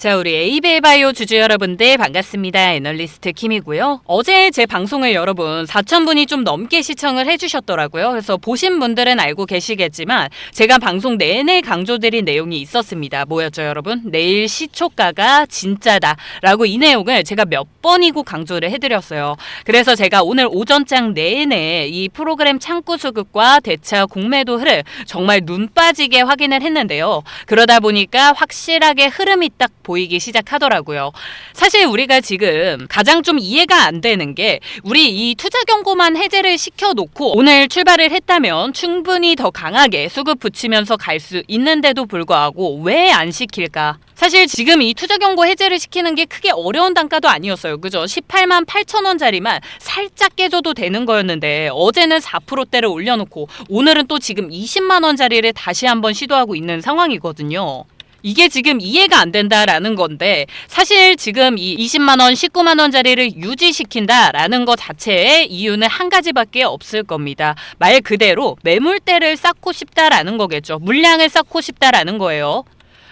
자, 우리 에이벨바이오 주주 여러분들 반갑습니다. 애널리스트 킴이고요. 어제 제 방송을 여러분 4,000분이 좀 넘게 시청을 해주셨더라고요. 그래서 보신 분들은 알고 계시겠지만 제가 방송 내내 강조드린 내용이 있었습니다. 뭐였죠, 여러분? 내일 시초가가 진짜다 라고 이 내용을 제가 몇 번이고 강조를 해드렸어요. 그래서 제가 오늘 오전장 내내 이 프로그램 창구 수급과 대차 공매도 흐름 정말 눈 빠지게 확인을 했는데요. 그러다 보니까 확실하게 흐름이 딱 보이기 시작하더라고요. 사실 우리가 지금 가장 좀 이해가 안 되는 게 우리 이 투자 경고만 해제를 시켜놓고 오늘 출발을 했다면 충분히 더 강하게 수급 붙이면서 갈 수 있는데도 불구하고 왜 안 시킬까? 사실 지금 이 투자 경고 해제를 시키는 게 크게 어려운 단가도 아니었어요. 그죠? 18만 8천 원짜리만 살짝 깨줘도 되는 거였는데 어제는 4%대를 올려놓고 오늘은 또 지금 20만 원짜리를 다시 한번 시도하고 있는 상황이거든요. 이게 지금 이해가 안 된다라는 건데 사실 지금 이 20만원, 19만원짜리를 유지시킨다라는 것 자체의 이유는 한 가지밖에 없을 겁니다. 말 그대로 매물대를 쌓고 싶다라는 거겠죠. 물량을 쌓고 싶다라는 거예요.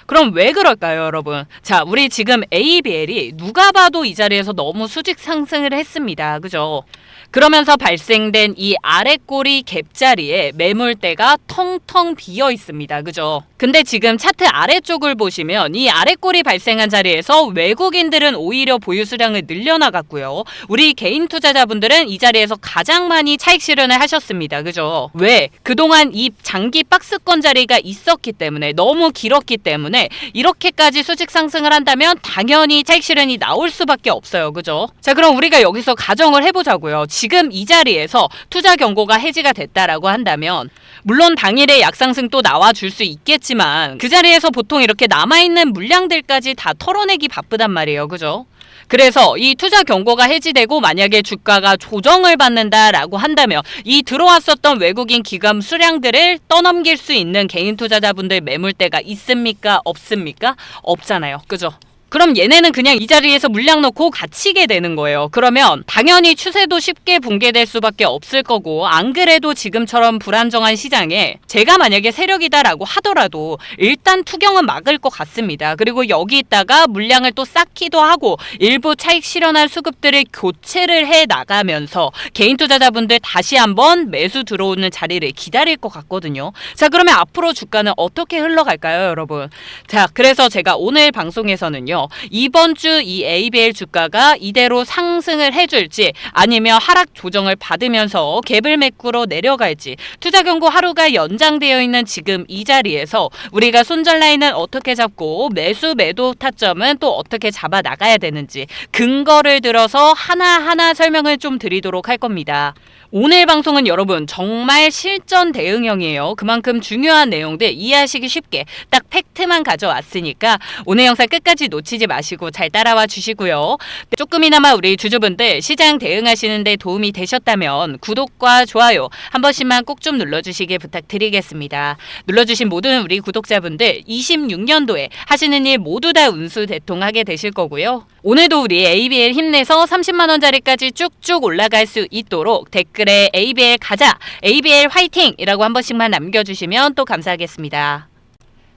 그럼 왜 그럴까요, 여러분? 자, 우리 지금 ABL이 누가 봐도 이 자리에서 너무 수직 상승을 했습니다. 그죠? 그러면서 발생된 이 아랫꼬리 갭 자리에 매물대가 텅텅 비어 있습니다. 그죠? 근데 지금 차트 아래쪽을 보시면 이 아랫꼬리 발생한 자리에서 외국인들은 오히려 보유 수량을 늘려나갔고요. 우리 개인 투자자분들은 이 자리에서 가장 많이 차익 실현을 하셨습니다. 그죠? 왜? 그동안 이 장기 박스권 자리가 있었기 때문에 너무 길었기 때문에 이렇게까지 수직 상승을 한다면 당연히 차익 실현이 나올 수밖에 없어요. 그죠? 자, 그럼 우리가 여기서 가정을 해보자고요. 지금 이 자리에서 투자 경고가 해지가 됐다라고 한다면 물론 당일에 약상승 또 나와줄 수 있겠지만 그 자리에서 보통 이렇게 남아있는 물량들까지 다 털어내기 바쁘단 말이에요. 그죠? 그래서 이 투자 경고가 해지되고 만약에 주가가 조정을 받는다라고 한다면 이 들어왔었던 외국인 기관 수량들을 떠넘길 수 있는 개인 투자자분들 매물대가 있습니까? 없습니까? 없잖아요. 그죠? 그럼 얘네는 그냥 이 자리에서 물량 넣고 갇히게 되는 거예요. 그러면 당연히 추세도 쉽게 붕괴될 수밖에 없을 거고 안 그래도 지금처럼 불안정한 시장에 제가 만약에 세력이다라고 하더라도 일단 투경은 막을 것 같습니다. 그리고 여기 있다가 물량을 또 쌓기도 하고 일부 차익 실현할 수급들을 교체를 해 나가면서 개인 투자자분들 다시 한번 매수 들어오는 자리를 기다릴 것 같거든요. 자, 그러면 앞으로 주가는 어떻게 흘러갈까요, 여러분? 자, 그래서 제가 오늘 방송에서는요. 이번 주 이 ABL 주가가 이대로 상승을 해줄지 아니면 하락 조정을 받으면서 갭을 메꾸러 내려갈지 투자 경고 하루가 연장되어 있는 지금 이 자리에서 우리가 손절 라인은 어떻게 잡고 매수 매도 타점은 또 어떻게 잡아 나가야 되는지 근거를 들어서 하나하나 설명을 좀 드리도록 할 겁니다. 오늘 방송은 여러분 정말 실전 대응형이에요. 그만큼 중요한 내용들 이해하시기 쉽게 딱 팩트만 가져왔으니까 오늘 영상 끝까지 놓치지 마시고 잘 따라와 주시고요. 조금이나마 우리 주주분들 시장 대응하시는 데 도움이 되셨다면 구독과 좋아요 한 번씩만 꼭 좀 눌러주시길 부탁드리겠습니다. 눌러주신 모든 우리 구독자분들 26년도에 하시는 일 모두 다 운수 대통하게 되실 거고요. 오늘도 우리 ABL 힘내서 30만원짜리까지 쭉쭉 올라갈 수 있도록 댓글에 ABL 가자, ABL 화이팅! 이라고 한 번씩만 남겨주시면 또 감사하겠습니다.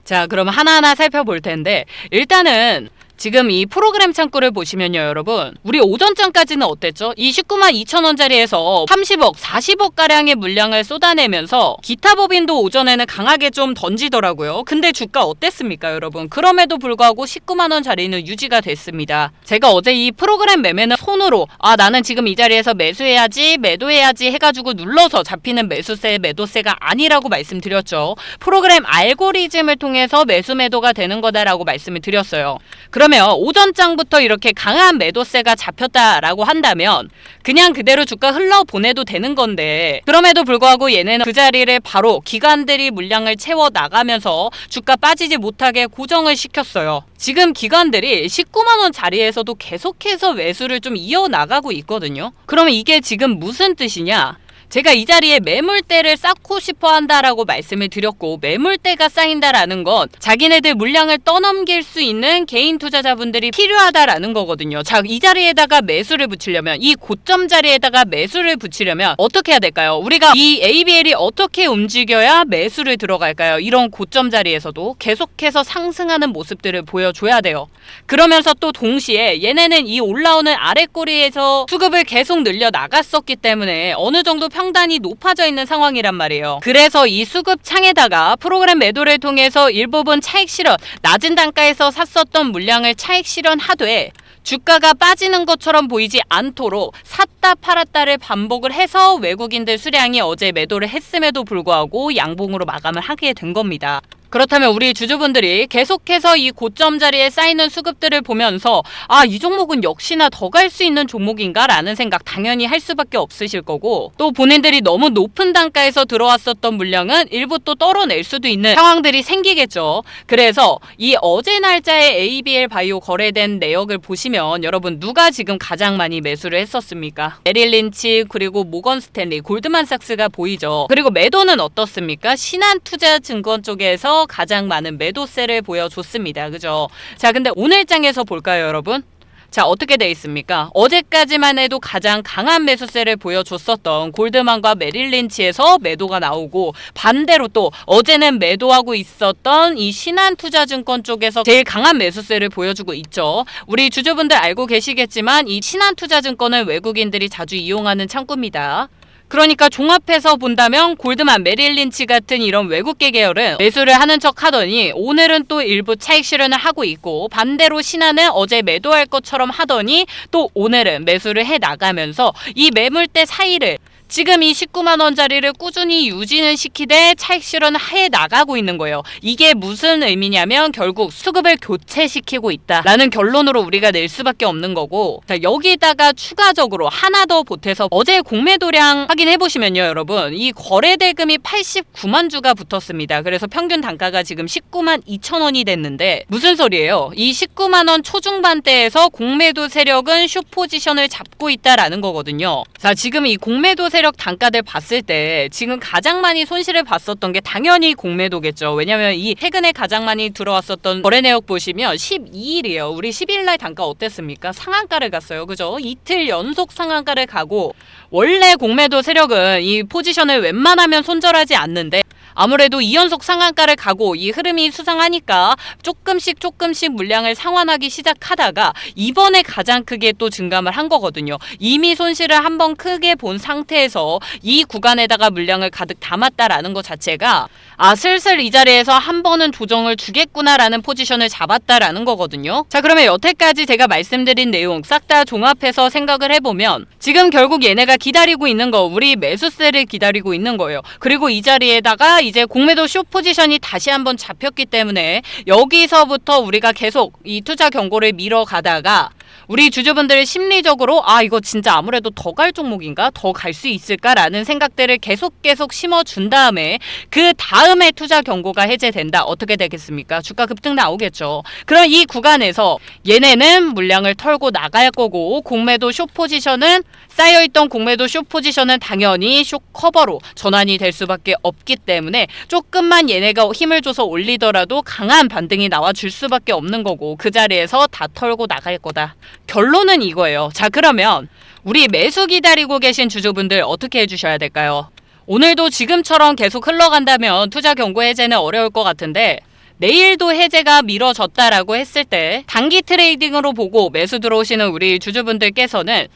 자, 그럼 하나하나 살펴볼 텐데 일단은 지금 이 프로그램 창구를 보시면요, 여러분. 우리 오전장까지는 어땠죠? 이 19만 2천 원짜리에서 30억, 40억 가량의 물량을 쏟아내면서 기타 법인도 오전에는 강하게 좀 던지더라고요. 근데 주가 어땠습니까, 여러분? 그럼에도 불구하고 19만 원짜리는 유지가 됐습니다. 제가 어제 이 프로그램 매매는 손으로 나는 지금 이 자리에서 매수해야지, 매도해야지 해가지고 눌러서 잡히는 매수세, 매도세가 아니라고 말씀드렸죠. 프로그램 알고리즘을 통해서 매수, 매도가 되는 거다라고 말씀을 드렸어요. 그러면 오전장부터 이렇게 강한 매도세가 잡혔다라고 한다면 그냥 그대로 주가 흘러보내도 되는 건데 그럼에도 불구하고 얘네는 그 자리를 바로 기관들이 물량을 채워 나가면서 주가 빠지지 못하게 고정을 시켰어요. 지금 기관들이 19만 원 자리에서도 계속해서 매수를 좀 이어나가고 있거든요. 그러면 이게 지금 무슨 뜻이냐? 제가 이 자리에 매물대를 쌓고 싶어 한다라고 말씀을 드렸고, 매물대가 쌓인다라는 건 자기네들 물량을 떠넘길 수 있는 개인 투자자분들이 필요하다라는 거거든요. 자, 이 자리에다가 매수를 붙이려면, 이 고점 자리에다가 매수를 붙이려면 어떻게 해야 될까요? 우리가 이 ABL이 어떻게 움직여야 매수를 들어갈까요? 이런 고점 자리에서도 계속해서 상승하는 모습들을 보여줘야 돼요. 그러면서 또 동시에 얘네는 이 올라오는 아랫꼬리에서 수급을 계속 늘려 나갔었기 때문에 어느 정도 평단이 높아져 있는 상황이란 말이에요. 그래서 이 수급 창에다가 프로그램 매도를 통해서 일부분 차익 실현, 낮은 단가에서 샀었던 물량을 차익 실현하되 주가가 빠지는 것처럼 보이지 않도록 샀다 팔았다를 반복을 해서 외국인들 수량이 어제 매도를 했음에도 불구하고 양봉으로 마감을 하게 된 겁니다. 그렇다면 우리 주주분들이 계속해서 이 고점 자리에 쌓이는 수급들을 보면서 이 종목은 역시나 더 갈 수 있는 종목인가 라는 생각 당연히 할 수밖에 없으실 거고, 또 본인들이 너무 높은 단가에서 들어왔었던 물량은 일부 또 떨어낼 수도 있는 상황들이 생기겠죠. 그래서 이 어제 날짜에 ABL 바이오 거래된 내역을 보시면 여러분 누가 지금 가장 많이 매수를 했었습니까? 메릴 린치, 그리고 모건 스탠리, 골드만삭스가 보이죠. 그리고 매도는 어떻습니까? 신한투자증권 쪽에서 가장 많은 매도세를 보여줬습니다. 그죠? 자, 근데 오늘 장에서 볼까요, 여러분? 자, 어떻게 돼 있습니까? 어제까지만 해도 가장 강한 매수세를 보여줬었던 골드만과 메릴 린치에서 매도가 나오고, 반대로 또 어제는 매도하고 있었던 이 신한투자증권 쪽에서 제일 강한 매수세를 보여주고 있죠. 우리 주주분들 알고 계시겠지만 이 신한투자증권은 외국인들이 자주 이용하는 창구입니다. 그러니까 종합해서 본다면 골드만, 메릴 린치 같은 이런 외국계 계열은 매수를 하는 척 하더니 오늘은 또 일부 차익 실현을 하고 있고, 반대로 신한은 어제 매도할 것처럼 하더니 또 오늘은 매수를 해 나가면서 이 매물대 사이를 지금 이 19만 원짜리를 꾸준히 유지는 시키되 차익 실현을 해 나가고 있는 거예요. 이게 무슨 의미냐면 결국 수급을 교체시키고 있다라는 결론으로 우리가 낼 수밖에 없는 거고, 자, 여기다가 추가적으로 하나 더 보태서 어제 공매도량 확인해 보시면요, 여러분, 이 거래 대금이 89만 주가 붙었습니다. 그래서 평균 단가가 지금 19만 2천 원이 됐는데 무슨 소리예요? 이 19만 원 초중반대에서 공매도 세력은 숏 포지션을 잡고 있다라는 거거든요. 자, 지금 이 공매도 세력 단가들 봤을 때 지금 가장 많이 손실을 봤었던 게 당연히 공매도겠죠. 왜냐면 이 최근에 가장 많이 들어왔었던 거래 내역 보시면 12일이에요. 우리 12일 날 단가 어땠습니까? 상한가를 갔어요. 그죠? 이틀 연속 상한가를 가고, 원래 공매도 세력은 이 포지션을 웬만하면 손절하지 않는데 아무래도 2연속 상한가를 가고 이 흐름이 수상하니까 조금씩 물량을 상환하기 시작하다가 이번에 가장 크게 또 증감을 한 거거든요. 이미 손실을 한번 크게 본 상태에서 이 구간에다가 물량을 가득 담았다라는 것 자체가 슬슬 이 자리에서 한 번은 조정을 주겠구나라는 포지션을 잡았다라는 거거든요. 자, 그러면 여태까지 제가 말씀드린 내용 싹 다 종합해서 생각을 해보면 지금 결국 얘네가 기다리고 있는 거, 우리 매수세를 기다리고 있는 거예요. 그리고 이 자리에다가 이제 공매도 숏 포지션이 다시 한번 잡혔기 때문에 여기서부터 우리가 계속 이 투자 경고를 밀어가다가 우리 주주분들 심리적으로 이거 진짜 아무래도 더 갈 종목인가? 더 갈 수 있을까라는 생각들을 계속 심어준 다음에 그 다음에 투자 경고가 해제된다. 어떻게 되겠습니까? 주가 급등 나오겠죠. 그럼 이 구간에서 얘네는 물량을 털고 나갈 거고, 공매도 숏 포지션은 쌓여있던 공매도 숏 포지션은 당연히 숏 커버로 전환이 될 수밖에 없기 때문에 조금만 얘네가 힘을 줘서 올리더라도 강한 반등이 나와줄 수밖에 없는 거고, 그 자리에서 다 털고 나갈 거다. 결론은 이거예요. 자, 그러면 우리 매수 기다리고 계신 주주분들 어떻게 해주셔야 될까요? 오늘도 지금처럼 계속 흘러간다면 투자 경고 해제는 어려울 것 같은데, 내일도 해제가 미뤄졌다라고 했을 때 단기 트레이딩으로 보고 매수 들어오시는 우리 주주분들께서는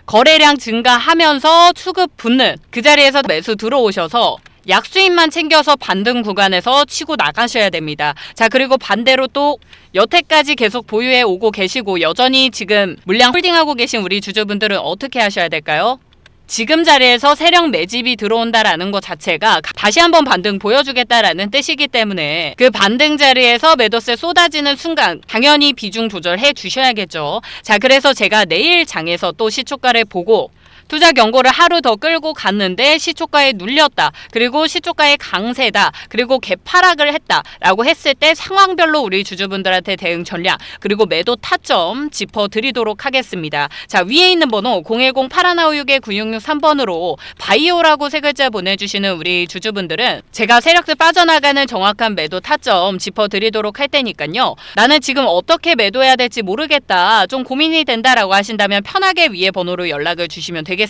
거래량 증가하면서 수급 붙는 그 자리에서 매수 들어오셔서 약수익만 챙겨서 반등 구간에서 치고 나가셔야 됩니다. 자, 그리고 반대로 또 여태까지 계속 보유해 오고 계시고 여전히 지금 물량 홀딩하고 계신 우리 주주분들은 어떻게 하셔야 될까요? 지금 자리에서 세력 매집이 들어온다라는 것 자체가 다시 한번 반등 보여주겠다라는 뜻이기 때문에 그 반등 자리에서 매도세 쏟아지는 순간 당연히 비중 조절해 주셔야겠죠. 자, 그래서 제가 내일 장에서 또 시초가를 보고 투자 경고를 하루 더 끌고 갔는데 시초가에 눌렸다. 그리고 시초가의 강세다. 그리고 개파락을 했다. 라고 했을 때 상황별로 우리 주주분들한테 대응 전략 그리고 매도 타점 짚어드리도록 하겠습니다. 자, 위에 있는 번호 010-8156-9663번으로 바이오라고 세 글자 보내주시는 우리 주주분들은 제가 세력들 빠져나가는 정확한 매도 타점 짚어드리도록 할 테니까요. 나는 지금 어떻게 매도해야 될지 모르겠다. 좀 고민이 된다라고 하신다면 편하게 위에 번호로 연락을 주시면 되겠습니다.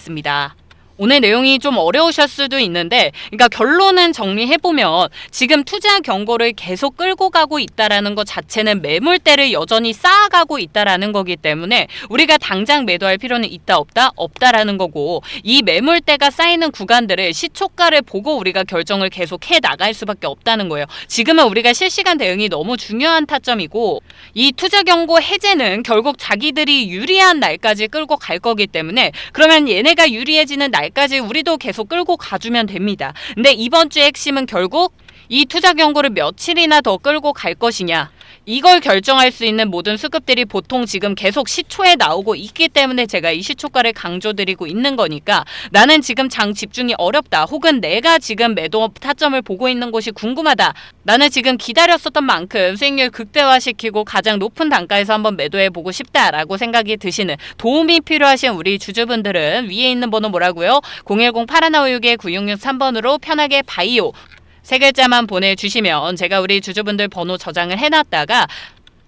오늘 내용이 좀 어려우실 수도 있는데, 그러니까 결론은 정리해보면 지금 투자 경고를 계속 끌고 가고 있다라는 것 자체는 매물대를 여전히 쌓아가고 있다라는 거기 때문에 우리가 당장 매도할 필요는 있다 없다? 없다라는 거고, 이 매물대가 쌓이는 구간들을 시초가를 보고 우리가 결정을 계속 해 나갈 수밖에 없다는 거예요. 지금은 우리가 실시간 대응이 너무 중요한 타점이고, 이 투자 경고 해제는 결국 자기들이 유리한 날까지 끌고 갈 거기 때문에, 그러면 얘네가 유리해지는 날 까지 우리도 계속 끌고 가주면 됩니다. 근데 이번 주의 핵심은 결국 이 투자 경고를 며칠이나 더 끌고 갈 것이냐, 이걸 결정할 수 있는 모든 수급들이 보통 지금 계속 시초에 나오고 있기 때문에 제가 이 시초가를 강조드리고 있는 거니까, 나는 지금 장 집중이 어렵다, 혹은 내가 지금 매도 타점을 보고 있는 곳이 궁금하다, 나는 지금 기다렸었던 만큼 수익률 극대화시키고 가장 높은 단가에서 한번 매도해보고 싶다라고 생각이 드시는, 도움이 필요하신 우리 주주분들은 위에 있는 번호 뭐라고요? 010-8156-9663번으로 편하게 바이오 세 글자만 보내주시면 제가 우리 주주분들 번호 저장을 해놨다가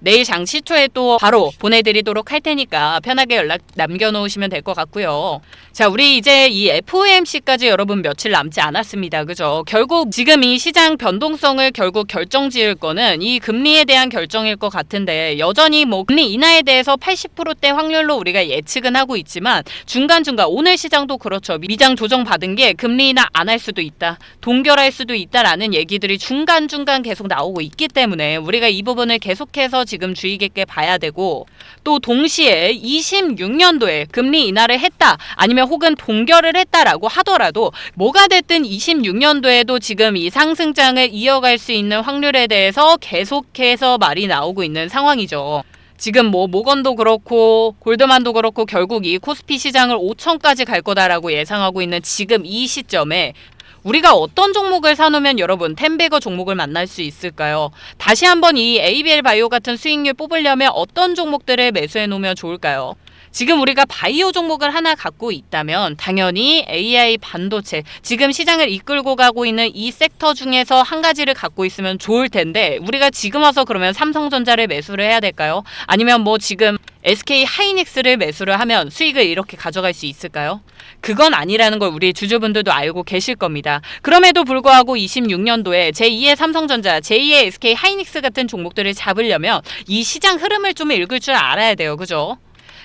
내일 장 시초에 또 바로 보내드리도록 할 테니까 편하게 연락 남겨놓으시면 될 것 같고요. 자, 우리 이제 이 FOMC까지 여러분 며칠 남지 않았습니다. 그죠? 결국 지금 이 시장 변동성을 결국 결정지을 거는 이 금리에 대한 결정일 것 같은데, 여전히 뭐 금리 인하에 대해서 80%대 확률로 우리가 예측은 하고 있지만 중간중간 오늘 시장도 그렇죠. 미장 조정 받은 게 금리 인하 안 할 수도 있다, 동결할 수도 있다라는 얘기들이 중간중간 계속 나오고 있기 때문에 우리가 이 부분을 계속해서 지금 주의 깊게 봐야 되고, 또 동시에 26년도에 금리 인하를 했다 아니면 혹은 동결을 했다라고 하더라도 뭐가 됐든 26년도에도 지금 이 상승장을 이어갈 수 있는 확률에 대해서 계속해서 말이 나오고 있는 상황이죠. 지금 뭐 모건도 그렇고 골드만도 그렇고 결국 이 코스피 시장을 5천까지 갈 거다라고 예상하고 있는 지금 이 시점에 우리가 어떤 종목을 사놓으면 여러분 텐베거 종목을 만날 수 있을까요? 다시 한번 이 ABL 바이오 같은 수익률 뽑으려면 어떤 종목들을 매수해 놓으면 좋을까요? 지금 우리가 바이오 종목을 하나 갖고 있다면 당연히 AI 반도체, 지금 시장을 이끌고 가고 있는 이 섹터 중에서 한 가지를 갖고 있으면 좋을 텐데, 우리가 지금 와서 그러면 삼성전자를 매수를 해야 될까요? 아니면 뭐 지금 SK 하이닉스를 매수를 하면 수익을 이렇게 가져갈 수 있을까요? 그건 아니라는 걸 우리 주주분들도 알고 계실 겁니다. 그럼에도 불구하고 26년도에 제2의 삼성전자, 제2의 SK 하이닉스 같은 종목들을 잡으려면 이 시장 흐름을 좀 읽을 줄 알아야 돼요. 그죠?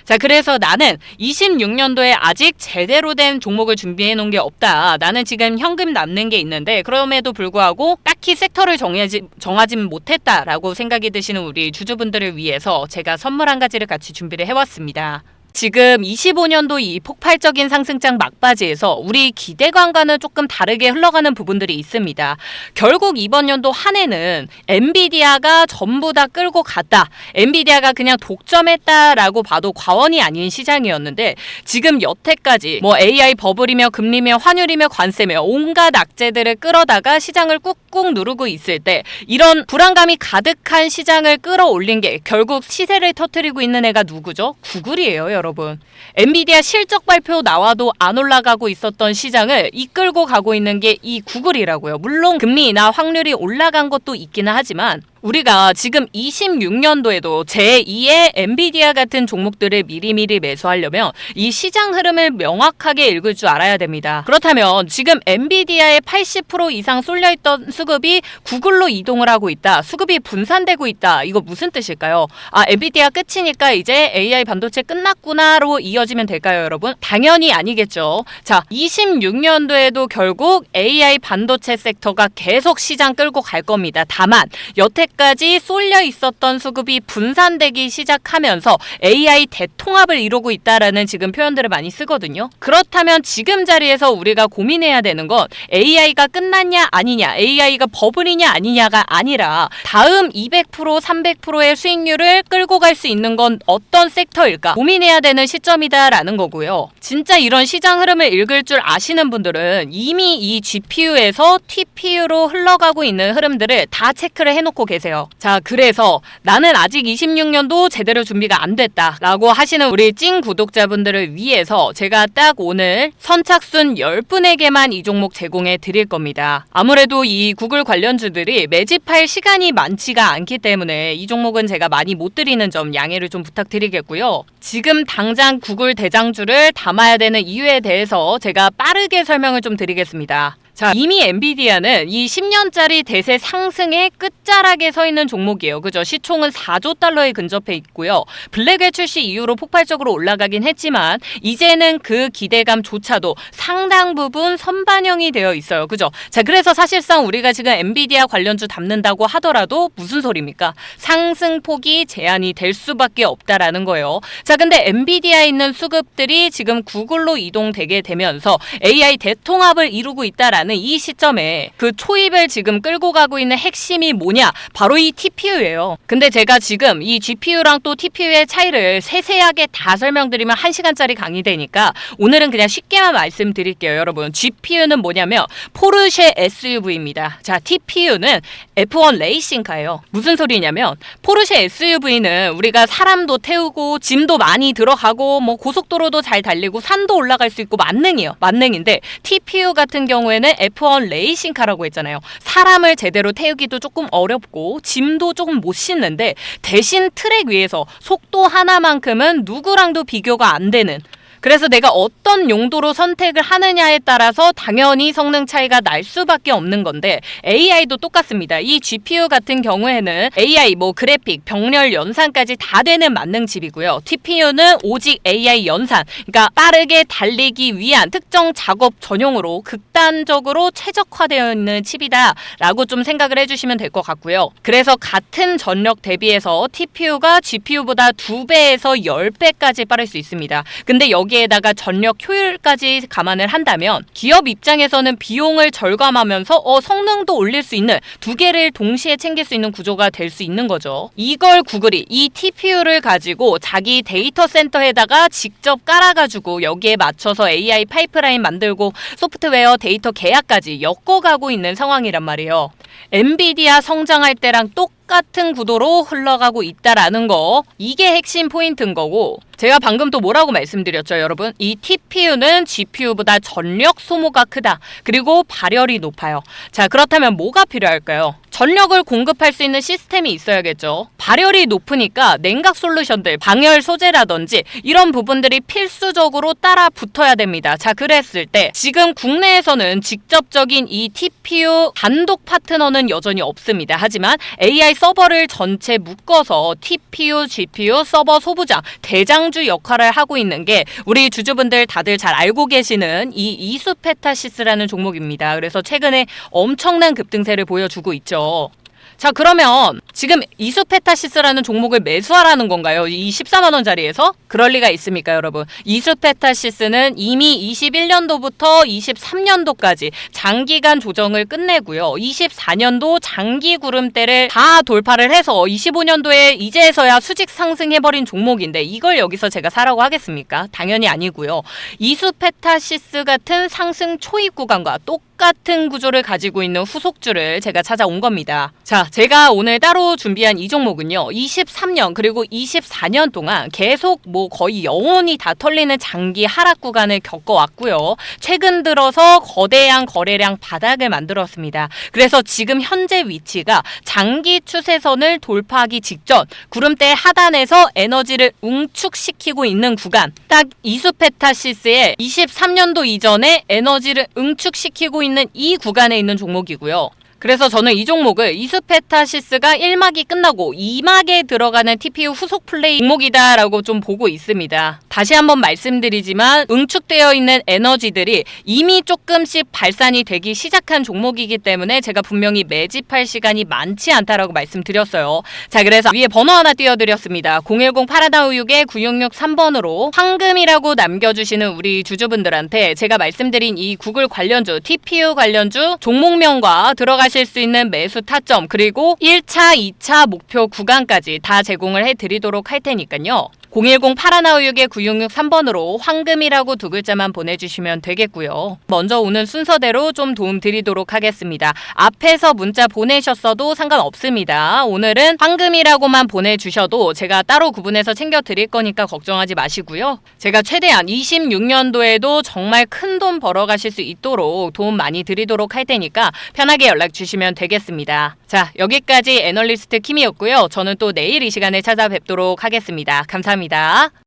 자, 그래서 나는 26년도에 아직 제대로 된 종목을 준비해 놓은 게 없다. 나는 지금 현금 남는 게 있는데 그럼에도 불구하고 딱히 섹터를 정하진 못했다라고 생각이 드시는 우리 주주분들을 위해서 제가 선물 한 가지를 같이 준비를 해왔습니다. 지금 25년도 이 폭발적인 상승장 막바지에서 우리 기대감과는 조금 다르게 흘러가는 부분들이 있습니다. 결국 이번 연도 한 해는 엔비디아가 전부 다 끌고 갔다, 엔비디아가 그냥 독점했다라고 봐도 과언이 아닌 시장이었는데, 지금 여태까지 뭐 AI 버블이며 금리며 환율이며 관세며 온갖 악재들을 끌어다가 시장을 꾹꾹 누르고 있을 때, 이런 불안감이 가득한 시장을 끌어올린 게 결국 시세를 터뜨리고 있는 애가 누구죠? 구글이에요, 여러분. 엔비디아 실적 발표 나와도 안 올라가고 있었던 시장을 이끌고 가고 있는 게 이 구글이라고요. 물론 금리 인하 확률이 올라간 것도 있기는 하지만 우리가 지금 26년도에도 제2의 엔비디아 같은 종목들을 미리미리 매수하려면 이 시장 흐름을 명확하게 읽을 줄 알아야 됩니다. 그렇다면 지금 엔비디아의 80% 이상 쏠려있던 수급이 구글로 이동을 하고 있다, 수급이 분산되고 있다, 이거 무슨 뜻일까요? 아, 엔비디아 끝이니까 이제 AI 반도체 끝났구나로 이어지면 될까요, 여러분? 당연히 아니겠죠. 자, 26년도에도 결국 AI 반도체 섹터가 계속 시장 끌고 갈 겁니다. 다만 여태 여태까지 쏠려 있었던 수급이 분산되기 시작하면서 AI 대통합을 이루고 있다라는 지금 표현들을 많이 쓰거든요. 그렇다면 지금 자리에서 우리가 고민해야 되는 건 AI가 끝났냐 아니냐, AI가 버블이냐 아니냐가 아니라 다음 200% 300%의 수익률을 끌고 갈 수 있는 건 어떤 섹터일까 고민해야 되는 시점이다라는 거고요. 진짜 이런 시장 흐름을 읽을 줄 아시는 분들은 이미 이 GPU에서 TPU로 흘러가고 있는 흐름들을 다 체크를 해놓고 계세요. 자, 그래서 나는 아직 26년도 제대로 준비가 안 됐다 라고 하시는 우리 찐 구독자분들을 위해서 제가 딱 오늘 선착순 10분에게만 이 종목 제공해 드릴 겁니다. 아무래도 이 구글 관련주들이 매집할 시간이 많지가 않기 때문에 이 종목은 제가 많이 못 드리는 점 양해를 좀 부탁드리겠고요. 지금 당장 구글 대장주를 담아야 되는 이유에 대해서 제가 빠르게 설명을 좀 드리겠습니다. 자, 이미 엔비디아는 이 10년짜리 대세 상승의 끝자락에 서 있는 종목이에요. 그죠? 시총은 4조 달러에 근접해 있고요. 블랙웰 출시 이후로 폭발적으로 올라가긴 했지만 이제는 그 기대감조차도 상당 부분 선반영이 되어 있어요. 그죠? 자, 그래서 사실상 우리가 지금 엔비디아 관련주 담는다고 하더라도 무슨 소리입니까? 상승폭이 제한이 될 수밖에 없다라는 거예요. 자, 근데 엔비디아에 있는 수급들이 지금 구글로 이동되게 되면서 AI 대통합을 이루고 있다라는 이 시점에 그 초입을 지금 끌고 가고 있는 핵심이 뭐냐? 바로 이 TPU예요. 근데 제가 지금 이 GPU랑 또 TPU의 차이를 세세하게 다 설명드리면 1시간짜리 강의되니까 오늘은 그냥 쉽게만 말씀드릴게요. 여러분, GPU는 뭐냐면 포르쉐 SUV입니다. 자, TPU는 F1 레이싱카예요. 무슨 소리냐면 포르쉐 SUV는 우리가 사람도 태우고 짐도 많이 들어가고 뭐 고속도로도 잘 달리고 산도 올라갈 수 있고 만능이에요. 만능인데 TPU 같은 경우에는 F1 레이싱카라고 했잖아요. 사람을 제대로 태우기도 조금 어렵고 짐도 조금 못 싣는데 대신 트랙 위에서 속도 하나만큼은 누구랑도 비교가 안 되는, 그래서 내가 어떤 용도로 선택을 하느냐에 따라서 당연히 성능 차이가 날 수밖에 없는 건데 AI도 똑같습니다. 이 GPU 같은 경우에는 AI, 그래픽, 병렬 연산까지 다 되는 만능 칩이고요. TPU는 오직 AI 연산, 그러니까 빠르게 달리기 위한 특정 작업 전용으로 극단적으로 최적화되어 있는 칩이다 라고 좀 생각을 해주시면 될 것 같고요. 그래서 같은 전력 대비해서 TPU가 GPU보다 2배에서 10배까지 빠를 수 있습니다. 근데 여기에다가 전력 효율까지 감안을 한다면 기업 입장에서는 비용을 절감하면서 성능도 올릴 수 있는 두 개를 동시에 챙길 수 있는 구조가 될 수 있는 거죠. 이걸 구글이 이 TPU를 가지고 자기 데이터 센터에다가 직접 깔아가지고 여기에 맞춰서 AI 파이프라인 만들고 소프트웨어 데이터 계약까지 엮어가고 있는 상황이란 말이에요. 엔비디아 성장할 때랑 똑같은 구도로 흘러가고 있다라는 거, 이게 핵심 포인트인 거고, 제가 방금 또 뭐라고 말씀드렸죠, 여러분? 이 TPU는 GPU보다 전력 소모가 크다. 그리고 발열이 높아요. 자, 그렇다면 뭐가 필요할까요? 전력을 공급할 수 있는 시스템이 있어야겠죠. 발열이 높으니까 냉각 솔루션들, 방열 소재라든지 이런 부분들이 필수적으로 따라 붙어야 됩니다. 자, 그랬을 때 지금 국내에서는 직접적인 이 TPU 단독 파트너는 여전히 없습니다. 하지만 AI 서버를 전체 묶어서 TPU, GPU, 서버 소부장, 대장주 역할을 하고 있는 게 우리 주주분들 다들 잘 알고 계시는 이 이수페타시스라는 종목입니다. 그래서 최근에 엄청난 급등세를 보여주고 있죠. 자, 그러면 지금 이수페타시스라는 종목을 매수하라는 건가요? 이 14만원짜리에서? 그럴 리가 있습니까, 여러분? 이수페타시스는 이미 21년도부터 23년도까지 장기간 조정을 끝내고요. 24년도 장기 구름대를 다 돌파를 해서 25년도에 이제서야 수직 상승해버린 종목인데 이걸 여기서 제가 사라고 하겠습니까? 당연히 아니고요. 이수페타시스 같은 상승 초입 구간과 똑같은 구조를 가지고 있는 후속주를 제가 찾아온 겁니다. 자, 제가 오늘 따로 준비한 이 종목은요, 23년 그리고 24년 동안 계속 거의 영원히 다 털리는 장기 하락 구간을 겪어왔고요. 최근 들어서 거대한 거래량 바닥을 만들었습니다. 그래서 지금 현재 위치가 장기 추세선을 돌파하기 직전 구름대 하단에서 에너지를 응축시키고 있는 구간, 딱 이수페타시스의 23년도 이전에 에너지를 응축시키고 있는 이 구간에 있는 종목이고요. 그래서 저는 이 종목을 이스페타시스가 1막이 끝나고 2막에 들어가는 TPU 후속 플레이 종목이다라고 좀 보고 있습니다. 다시 한번 말씀드리지만 응축되어 있는 에너지들이 이미 조금씩 발산이 되기 시작한 종목이기 때문에 제가 분명히 매집할 시간이 많지 않다라고 말씀드렸어요. 자, 그래서 위에 번호 하나 띄워드렸습니다. 010-8256-9663번으로 황금이라고 남겨주시는 우리 주주분들한테 제가 말씀드린 이 구글 관련주, TPU 관련주 종목명과 들어가실 수 있는 매수 타점 그리고 1차, 2차 목표 구간까지 다 제공을 해드리도록 할 테니까요. 010-8256-9663번으로 황금이라고 두 글자만 보내주시면 되겠고요. 먼저 오는 순서대로 좀 도움 드리도록 하겠습니다. 앞에서 문자 보내셨어도 상관없습니다. 오늘은 황금이라고만 보내주셔도 제가 따로 구분해서 챙겨드릴 거니까 걱정하지 마시고요. 제가 최대한 26년도에도 정말 큰 돈 벌어가실 수 있도록 도움 많이 드리도록 할 테니까 편하게 연락 주시면 되겠습니다. 자, 여기까지 애널리스트 킴이었고요. 저는 또 내일 이 시간에 찾아뵙도록 하겠습니다. 감사합니다.